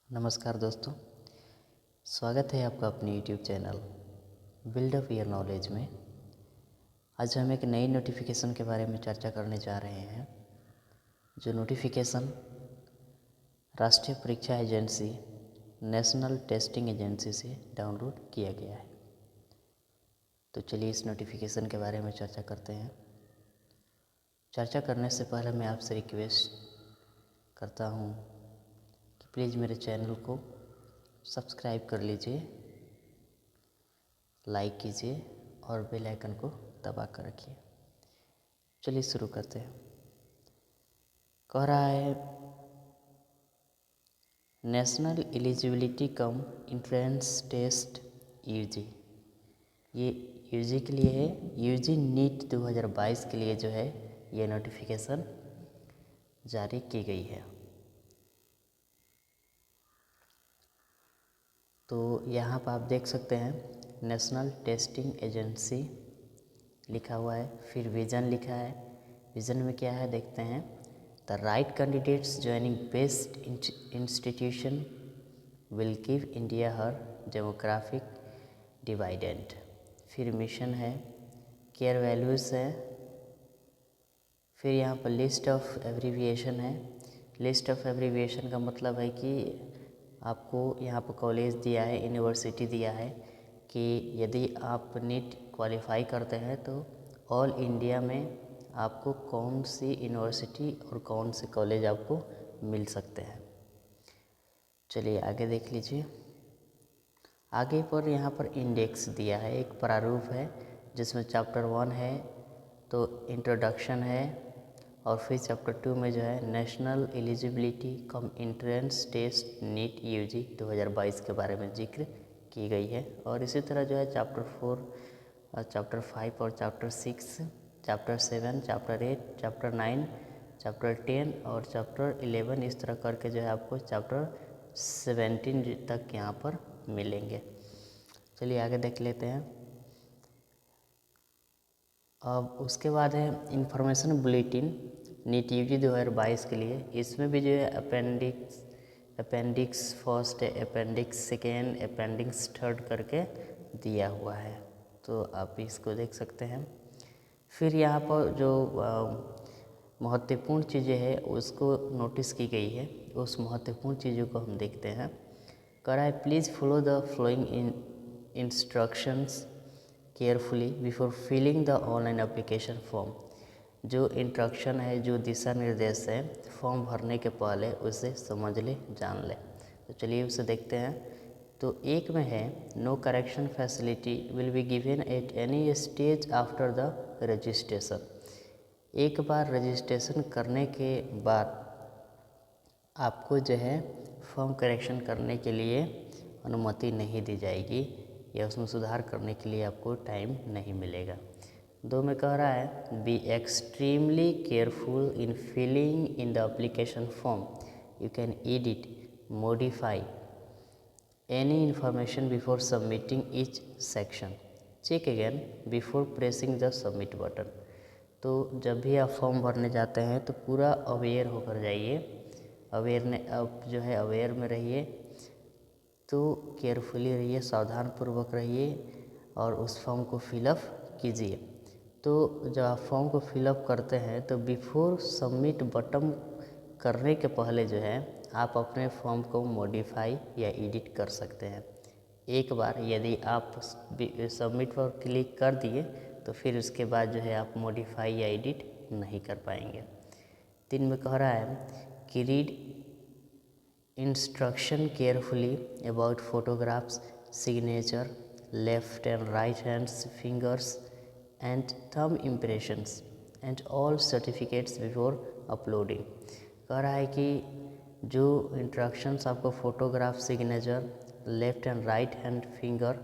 नमस्कार दोस्तों, स्वागत है आपका अपने YouTube channel build up your knowledge में। आज हम एक नई नोटिफिकेशन के बारे में चर्चा करने जा रहे हैं। जो नोटिफिकेशन राष्ट्रीय परीक्षा एजेंसी नेशनल टेस्टिंग एजेंसी से डाउनलोड किया गया है। तो चलिए इस नोटिफिकेशन के बारे में चर्चा करते हैं। चर्चा करने से पहले मैं आपसे रिक्वेस्ट करता हूँ कि प्लीज़ मेरे चैनल को सब्सक्राइब कर लीजिए, लाइक कीजिए और बेल आइकन को दबा कर रखिए। चलिए शुरू करते हैं। कह रहा है national eligibility cum entrance test UG. ये यूजी के लिए है। यूजी नीट 2022 के लिए जो है ये नोटिफिकेशन जारी की गई है। तो यहाँ पर आप देख सकते हैं नेशनल टेस्टिंग एजेंसी लिखा हुआ है, फिर विज़न लिखा है। विज़न में क्या है देखते हैं। The right candidates joining best institution will give India her demographic dividend. फिर मिशन है, केयर वैल्यूज़ है। फिर यहाँ पर लिस्ट ऑफ एब्रीविएशन है। लिस्ट ऑफ एब्रीविएशन का मतलब है कि आपको यहाँ पर कॉलेज दिया है, यूनिवर्सिटी दिया है कि यदि आप नीट क्वालिफाई करते हैं तो ऑल इंडिया में आपको कौन सी यूनिवर्सिटी और कौन से कॉलेज आपको मिल सकते हैं। चलिए आगे देख लीजिए। आगे पर यहाँ पर इंडेक्स दिया है, एक प्रारूप है जिसमें चैप्टर 1 है तो इंट्रोडक्शन है, और फिर चैप्टर 2 में जो है national eligibility cum entrance test NEET UG 2022 के बारे में जिक्र की गई है। और इसी तरह जो है चैप्टर 4 और चैप्टर 5 और chapter 6, chapter 7, chapter 8, chapter 9, chapter 10 और चैप्टर 11 इस तरह करके जो है आपको चैप्टर 17 तक यहाँ पर मिलेंगे। चलिए आगे देख लेते हैं। अब उसके बाद है इंफॉर्मेशन बुलेटिन नीट यूजी 2022 के लिए। इसमें भी जो है appendix first, appendix second, appendix third करके दिया हुआ है, तो आप इसको देख सकते हैं। फिर यहाँ पर जो महत्वपूर्ण चीज़ें हैं उसको नोटिस की गई है। उस महत्वपूर्ण चीज़ों को हम देखते हैं। कह रहा है please follow the following instructions carefully before filling the online application form. जो इंस्ट्रक्शन है, जो दिशा निर्देश है फॉर्म भरने के पहले उसे समझ ले, जान ले। तो चलिए उसे देखते हैं। तो एक में है no correction facility will be given at any stage after the registration. एक बार रजिस्ट्रेशन करने के बाद आपको जो है फॉर्म करेक्शन करने के लिए अनुमति नहीं दी जाएगी या उसमें सुधार करने के लिए आपको टाइम नहीं मिलेगा। 2 में कह रहा है be extremely careful in filling in the application form. You can edit, modify any information before submitting each section. Check again before pressing the submit button. तो जब भी आप फॉर्म भरने जाते हैं तो पूरा अवेयर होकर जाइए, अब जो है अवेयर में रहिए। तो केयरफुली रहिए, सावधानपूर्वक रहिए और उस फॉर्म को फिलअप कीजिए। तो जब आप फॉर्म को फिलअप करते हैं तो बिफोर सबमिट बटन करने के पहले जो है आप अपने फॉर्म को मॉडिफाई या एडिट कर सकते हैं। एक बार यदि आप सबमिट पर क्लिक कर दिए तो फिर उसके बाद जो है आप मॉडिफाई या एडिट नहीं कर पाएंगे। 3 में कह रहा है कि read instruction carefully about photographs, signature, left and right hands fingers and thumb impressions and all certificates before uploading. कह रहा है कि जो इंस्ट्रक्शंस आपको photograph, signature, left and right hand finger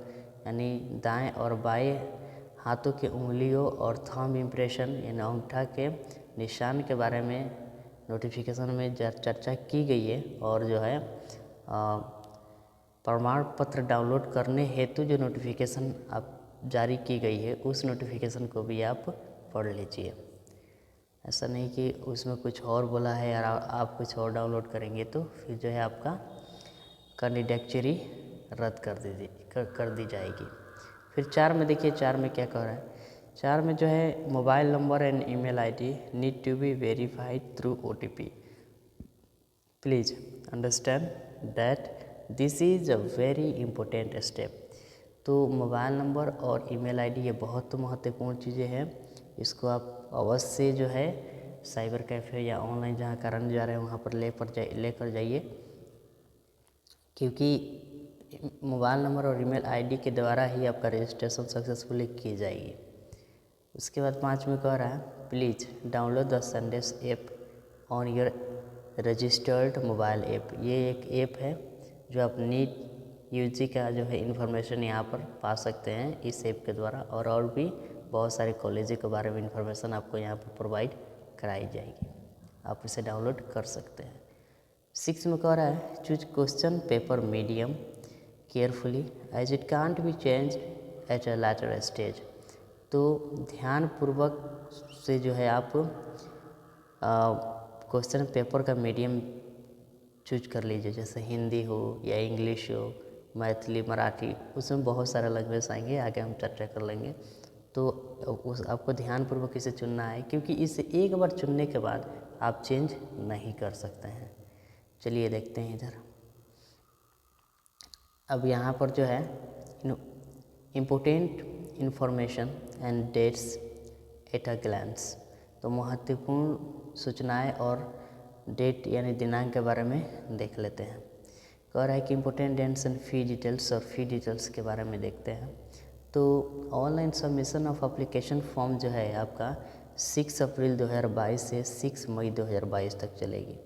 यानी दाएं और बाएं हाथों के उंगलियों और थंब इम्प्रेशन यानी अंगूठा के निशान के बारे में नोटिफिकेशन में चर्चा की गई है। और जो है प्रमाण पत्र डाउनलोड करने हेतु जो नोटिफिकेशन आप जारी की गई है उस नोटिफिकेशन को भी आप पढ़ लीजिए। ऐसा नहीं कि उसमें कुछ और बोला है और आप कुछ और डाउनलोड करेंगे तो फिर जो है आपका कैंडिडेटरी रद्द कर दी जाएगी। फिर 4 में देखिए, 4 में क्या कह रहा है। 4 में जो है mobile number and email ID need to be verified through OTP। Please understand that this is a very important step. तो मोबाइल नंबर और ईमेल आईडी ये बहुत महत्वपूर्ण चीज़ें हैं। इसको आप अवश्य जो है साइबर कैफ़े या ऑनलाइन जहाँ करने जा रहे हैं वहाँ पर लेकर जाइए, क्योंकि मोबाइल नंबर और ईमेल आईडी के द्वारा ही आपका रजिस्ट्रेशन सक्सेसफुली की जाएगी। उसके बाद 5 में कह रहा है प्लीज़ डाउनलोड द संदेश app on your registered mobile app. ये एक ऐप है जो आप नीट UG का जो है इन्फॉर्मेशन यहाँ पर पा सकते हैं इस ऐप के द्वारा, और भी बहुत सारे कॉलेज के बारे में इन्फॉर्मेशन आपको यहाँ पर प्रोवाइड कराई जाएगी। आप इसे डाउनलोड कर सकते हैं। 6 में कह रहा है choose question paper medium carefully as it can't be change at a later stage. तो ध्यानपूर्वक से जो है आप क्वेश्चन पेपर का मीडियम चूज कर लीजिए, जैसे हिंदी हो या इंग्लिश हो, मैथिली, मराठी, उसमें बहुत सारे लैंग्वेज आएंगे, आगे हम चर्चा कर लेंगे। तो आपको ध्यानपूर्वक इसे चुनना है, क्योंकि इसे एक बार चुनने के बाद आप चेंज नहीं कर सकते हैं। चलिए देखते हैं इधर। अब यहाँ पर जो है important information and dates at a glance. तो महत्वपूर्ण सूचनाएं और डेट यानी दिनांक के बारे में देख लेते हैं। कह रहा है कि important dates and fee details, और फ़ी डिटेल्स के बारे में देखते हैं। तो online submission of application form जो है आपका 6 अप्रैल 2022 से 6 मई 2022 तक चलेगी।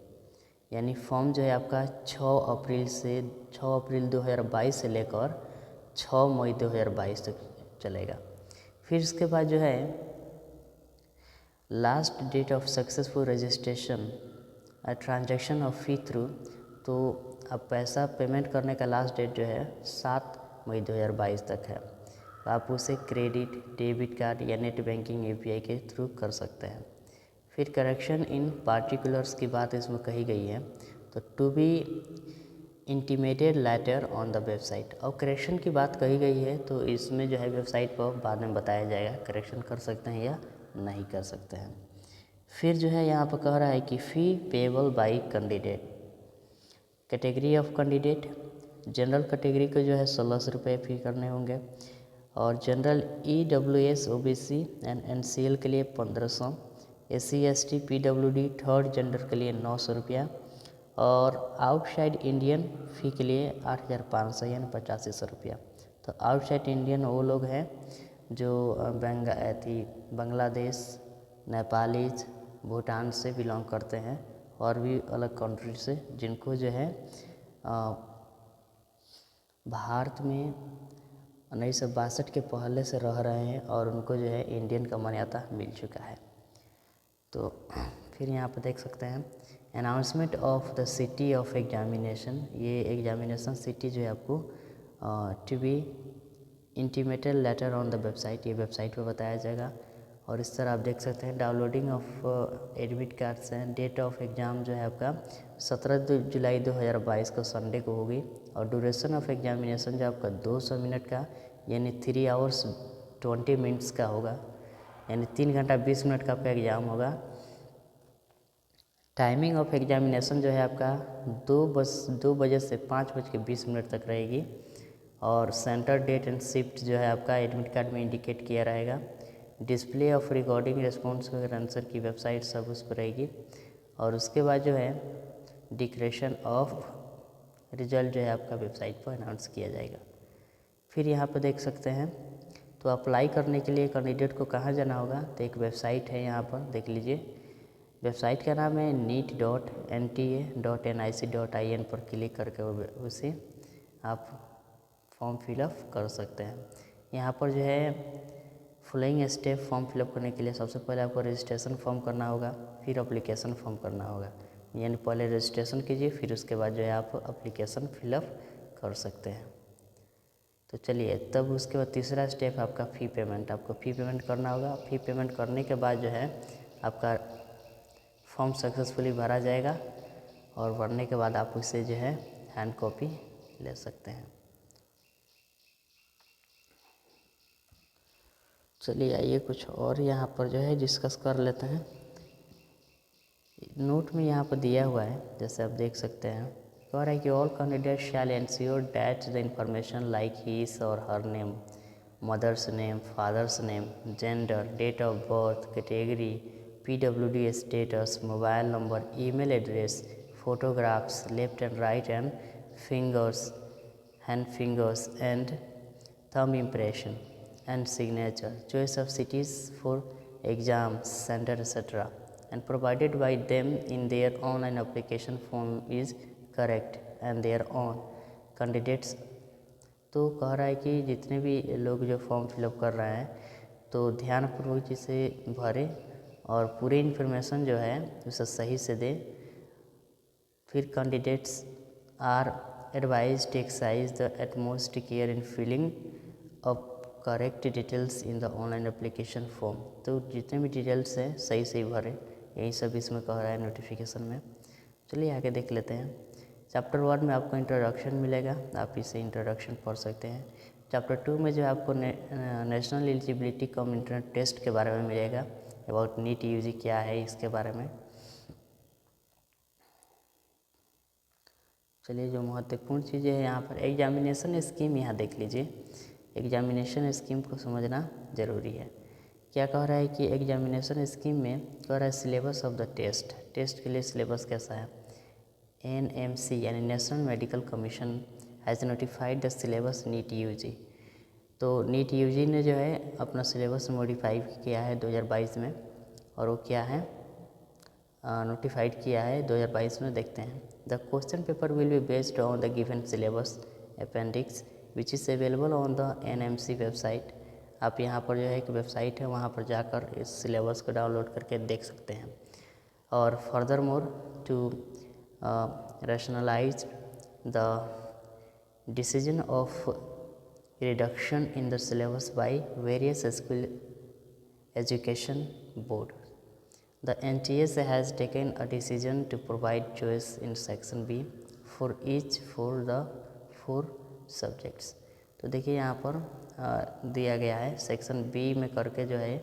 यानी फॉर्म जो है आपका 6 अप्रैल 2022 से लेकर 6 मई 2022 तक चलेगा। फिर उसके बाद जो है last date of successful registration transaction of fee through. तो अब पैसा पेमेंट करने का लास्ट डेट जो है 7 मई 2022 तक है। तो आप उसे क्रेडिट, डेबिट कार्ड या नेट बैंकिंग UPI के थ्रू कर सकते हैं। फिर करेक्शन इन पार्टिकुलर्स की बात इसमें कही गई है। तो to be intimated later on the website. और करेक्शन की बात कही गई है, तो इसमें जो है वेबसाइट पर बाद में बताया जाएगा करेक्शन कर सकते हैं या नहीं कर सकते हैं। फिर जो है यहाँ पर कह रहा है कि fee payable by candidate. Category of candidate, general category को जो है 1600 रुपये फ़ी करने होंगे, और general EWS OBC and NCL के लिए 1500, SC ST PWD third gender के लिए 900 रुपया, और आउटसाइड इंडियन फ़ी के लिए 8500 यानी 8500 रुपया। तो आउटसाइड इंडियन वो लोग हैं जो बांग्लादेश, नेपालीज, भूटान से बिलोंग करते हैं, और भी अलग कंट्री से, जिनको जो है भारत में 1962 के पहले से रह रहे हैं, और उनको जो है इंडियन का मान्यता मिल चुका है। तो फिर यहाँ पर देख सकते हैं announcement of the city of examination. ये एग्जामिनेशन सिटी जो है आपको to be intimated later on the website, ये वेबसाइट पर बताया जाएगा। और इस तरह आप देख सकते हैं डाउनलोडिंग ऑफ एडमिट कार्ड्स हैं। डेट ऑफ एग्ज़ाम जो है आपका 17 जुलाई 2022 को संडे को होगी, और ड्यूरेशन ऑफ एग्जामिनेशन जो आपका 200 मिनट का यानी 3 आवर्स 20 मिनट्स का होगा, यानी 3 घंटा 20 मिनट का आपका एग्ज़ाम होगा। टाइमिंग ऑफ एग्जामिनेशन जो है आपका 2 बजे से 5:20 तक रहेगी, और सेंटर, डेट एंड शिफ्ट जो है आपका एडमिट कार्ड में इंडिकेट किया रहेगा। डिस्प्ले ऑफ रिकॉर्डिंग रिस्पॉन्स वगैरह आंसर की वेबसाइट सब उस पर रहेगी। और उसके बाद जो है डिक्लेरेशन ऑफ रिजल्ट जो है आपका वेबसाइट पर अनाउंस किया जाएगा। फिर यहाँ पर देख सकते हैं, तो अप्लाई करने के लिए कैंडिडेट को कहाँ जाना होगा, तो एक वेबसाइट है यहाँ पर देख लीजिए। वेबसाइट का नाम है neet.nta.nic.in पर क्लिक करके उसे आप फॉर्म फिलअप कर सकते हैं। यहाँ पर जो है फॉलोइंग स्टेप फॉर्म फिलअप करने के लिए सबसे पहले आपको रजिस्ट्रेशन फॉर्म करना होगा, फिर एप्लीकेशन फॉर्म करना होगा। यानी पहले रजिस्ट्रेशन कीजिए, फिर उसके बाद जो है आप एप्लीकेशन फिलअप कर सकते हैं। तो चलिए, तब उसके बाद तीसरा स्टेप आपका फ़ी पेमेंट। आपको फ़ी पेमेंट करना होगा। फ़ी पेमेंट करने के बाद जो है आपका फॉर्म सक्सेसफुली भरा जाएगा, और भरने के बाद आप उसे जो है हैंड कॉपी ले सकते हैं। चलिए आइए कुछ और यहाँ पर जो है डिस्कस कर लेते हैं। नोट में यहाँ पर दिया हुआ है, जैसे आप देख सकते हैं, कह रहा है कि all candidate shall ensure that the information like his or her name, mother's name, father's name, gender, date of birth, category, PWD status, mobile number, email address, photographs, left and right and fingers, hand fingers and thumb impression and signature, choice of cities for exam center etc. and provided by them in their online application form is correct and their own candidates। तो कह रहा है कि जितने भी लोग जो form fill up कर रहे हैं तो ध्यानपूर्वक इसे भरें और पूरी इन्फॉर्मेशन जो है उसे सही से दें। फिर candidates are advise to exercise the utmost care in filling up correct details in the online application form। तो जितने भी डिटेल्स हैं सही सही भरें, यही सब इसमें कह रहा है नोटिफिकेशन में। चलिए आगे देख लेते हैं। चैप्टर 1 में आपको इंट्रोडक्शन मिलेगा, आप इसे इंट्रोडक्शन पढ़ सकते हैं। चैप्टर 2 में जो आपको national eligibility cum internet test के बारे में मिलेगा, अबाउट नीट यूजी क्या है इसके बारे में। चलिए जो महत्वपूर्ण चीज़ें हैं यहाँ पर एग्जामिनेशन स्कीम यहाँ देख लीजिए। एग्जामिनेशन स्कीम को समझना ज़रूरी है। क्या कह रहा है कि एग्जामिनेशन स्कीम में कह रहा है syllabus of the test, test के लिए सिलेबस कैसा है। NMC यानी national medical commission has notified the syllabus NEET UG. तो नीट यूजी ने जो है अपना सिलेबस मॉडिफाई किया है 2022 में, और वो क्या है नोटिफाइड किया है 2022 में। देखते हैं। The question paper will be based on the given syllabus appendix which is available on the NMC website. आप यहाँ पर जो है एक वेबसाइट है, वहाँ पर जाकर इस सिलेबस को डाउनलोड करके देख सकते हैं। और furthermore to rationalise the decision of reduction in the syllabus by various school education board, the NTS has taken a decision to provide choice in section B for each for the 4 subjects। तो देखिए यहाँ पर दिया गया है section B में करके जो है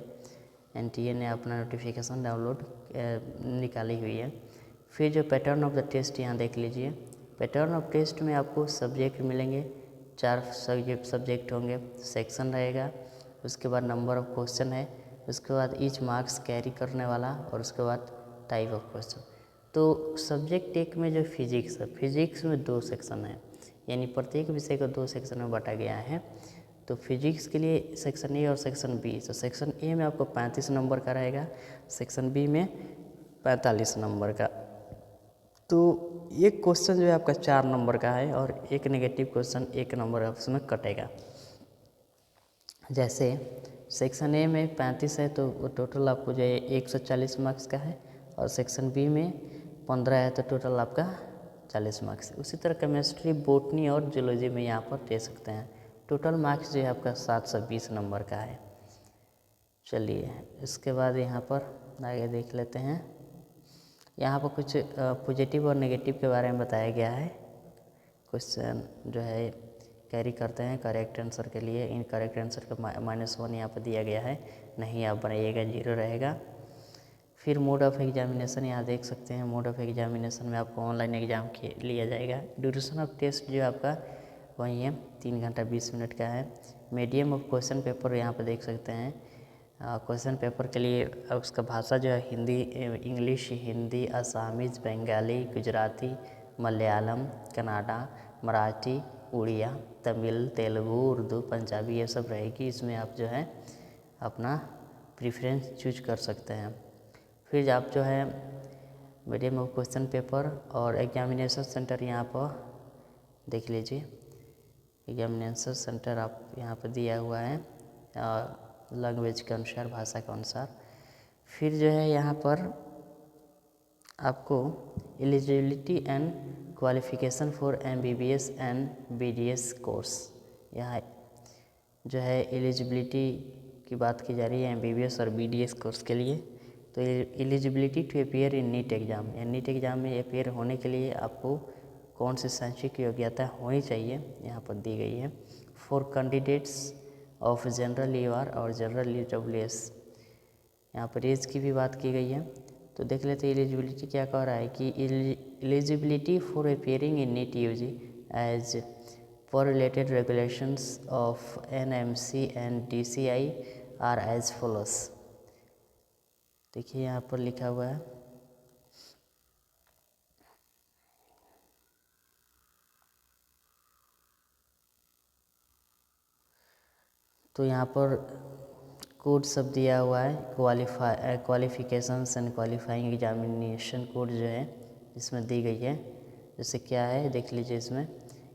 NTA ने अपना नोटिफिकेशन डाउनलोड निकाली हुई है। फिर जो पैटर्न ऑफ द टेस्ट यहाँ देख लीजिए। पैटर्न ऑफ टेस्ट में आपको सब्जेक्ट मिलेंगे, 4 सब्जेक्ट होंगे, सेक्शन रहेगा, उसके बाद नंबर ऑफ क्वेश्चन है, उसके बाद ईच मार्क्स कैरी करने वाला, और उसके बाद टाइप ऑफ क्वेश्चन। तो सब्जेक्ट एक में जो फिजिक्स है, फिजिक्स में 2 सेक्शन है, यानी प्रत्येक विषय को 2 सेक्शन में बांटा गया है। तो फिजिक्स के लिए सेक्शन ए और सेक्शन बी। तो सेक्शन ए में आपको 35 नंबर का रहेगा, सेक्शन बी में 45 नंबर का। तो एक क्वेश्चन जो है आपका 4 नंबर का है और एक नेगेटिव क्वेश्चन 1 नंबर उसमें कटेगा। जैसे सेक्शन ए में 35 है तो टोटल आपको जो है 140 मार्क्स का है, और सेक्शन बी में 15 है तो टोटल आपका 40 मार्क्स। उसी तरह केमिस्ट्री, बॉटनी और जूलॉजी में यहाँ पर दे सकते हैं। टोटल मार्क्स जो है आपका 720 नंबर का है। चलिए इसके बाद यहाँ पर आगे देख लेते हैं। यहाँ पर कुछ पॉजिटिव और नेगेटिव के बारे में बताया गया है। क्वेश्चन जो है कैरी करते हैं करेक्ट आंसर के लिए। इन करेक्ट आंसर का -1 यहाँ पर दिया गया है, नहीं आप बनाइएगा, 0 रहेगा। फिर मोड ऑफ एग्जामिनेशन यहाँ देख सकते हैं। मोड ऑफ एग्जामिनेशन में आपको ऑनलाइन एग्जाम लिया जाएगा। ड्यूरेशन ऑफ टेस्ट जो आपका वही है 3 घंटा 20 मिनट का है। मीडियम ऑफ क्वेश्चन पेपर यहाँ पर देख सकते हैं। क्वेश्चन पेपर के लिए उसका भाषा जो है हिंदी, इंग्लिश, हिंदी, असामीज, बंगाली, गुजराती, मलयालम, कन्नड़ा, मराठी, उड़िया, तमिल, तेलुगु, उर्दू, पंजाबी, ये सब रहेगी। इसमें आप जो है अपना प्रेफरेंस चूज कर सकते हैं। फिर आप जो है मीडियम ऑफ क्वेश्चन पेपर और एग्जामिनेशन सेंटर यहाँ पर देख लीजिए। एग्जामिनेशन सेंटर आप यहाँ पर दिया हुआ है लैंग्वेज के अनुसार, भाषा के अनुसार। फिर जो है यहाँ पर आपको eligibility and qualification for MBBS and BDS course, यहाँ जो है एलिजिबिलिटी की बात की जा रही है MBBS और BDS कोर्स के लिए। तो eligibility to appear in NEET exam, या नीट एग्ज़ाम में अपेयर होने के लिए आपको कौन सी शैक्षिक योग्यता होनी चाहिए यहाँ पर दी गई है। For candidates of general UR और जनरल ईडब्ल्यूएस, यहाँ पर एज की भी बात की गई है। तो देख लेते हैं एलिजिबिलिटी क्या कह रहा है कि eligibility for appearing in NEET UG as per related regulations of NMC and DCI are as follows. देखिए यहाँ पर लिखा हुआ है, तो यहाँ पर कोड सब दिया हुआ है, qualifications and qualifying examination code जो है इसमें दी गई है। जैसे क्या है देख लीजिए, इसमें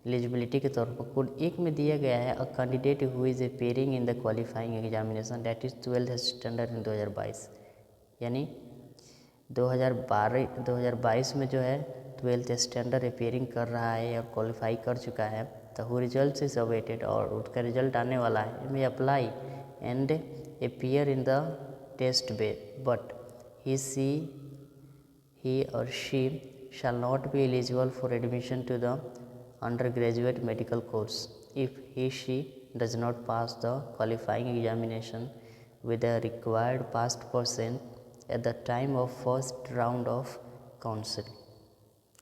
एलिजिबिलिटी के तौर पर कोड 1 में दिया गया है, a candidate who is appearing in the qualifying examination that is 12th standard in 2022, यानी 2022 में जो है 12th स्टैंडर्ड अपियरिंग कर रहा है और क्वालिफाई कर चुका है, तो हु रिजल्ट इज अवेटेड, और उसका रिजल्ट आने वाला है, may apply and appear in the test but he or she shall not be eligible for admission to the undergraduate medical course if she does not pass the qualifying examination with the required pass percent at the time of first round of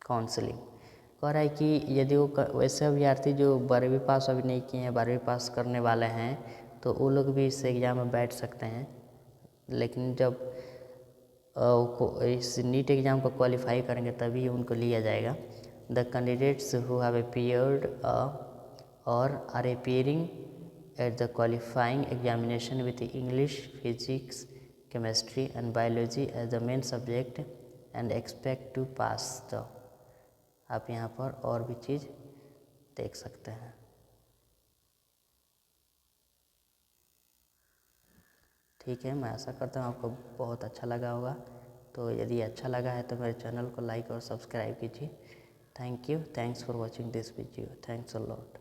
counselling. कह रहा है कि यदि वो वैसे अभ्यर्थी जो 12वीं पास अभी नहीं किए हैं, 12वीं पास करने वाले हैं, तो वो लोग भी इस एग्ज़ाम में बैठ सकते हैं। लेकिन जब इस नीट एग्ज़ाम को क्वालिफाई करेंगे तभी उनको लिया जाएगा। The candidates who have appeared or are appearing at the qualifying examination with English, physics, chemistry and biology as the main subject and expect to pass the. आप यहाँ पर और भी चीज़ देख सकते हैं। ठीक है, मैं आशा करता हूँ आपको बहुत अच्छा लगा होगा। तो यदि अच्छा लगा है तो मेरे चैनल को लाइक और सब्सक्राइब कीजिए। Thank you, thanks for watching this video, thanks a lot.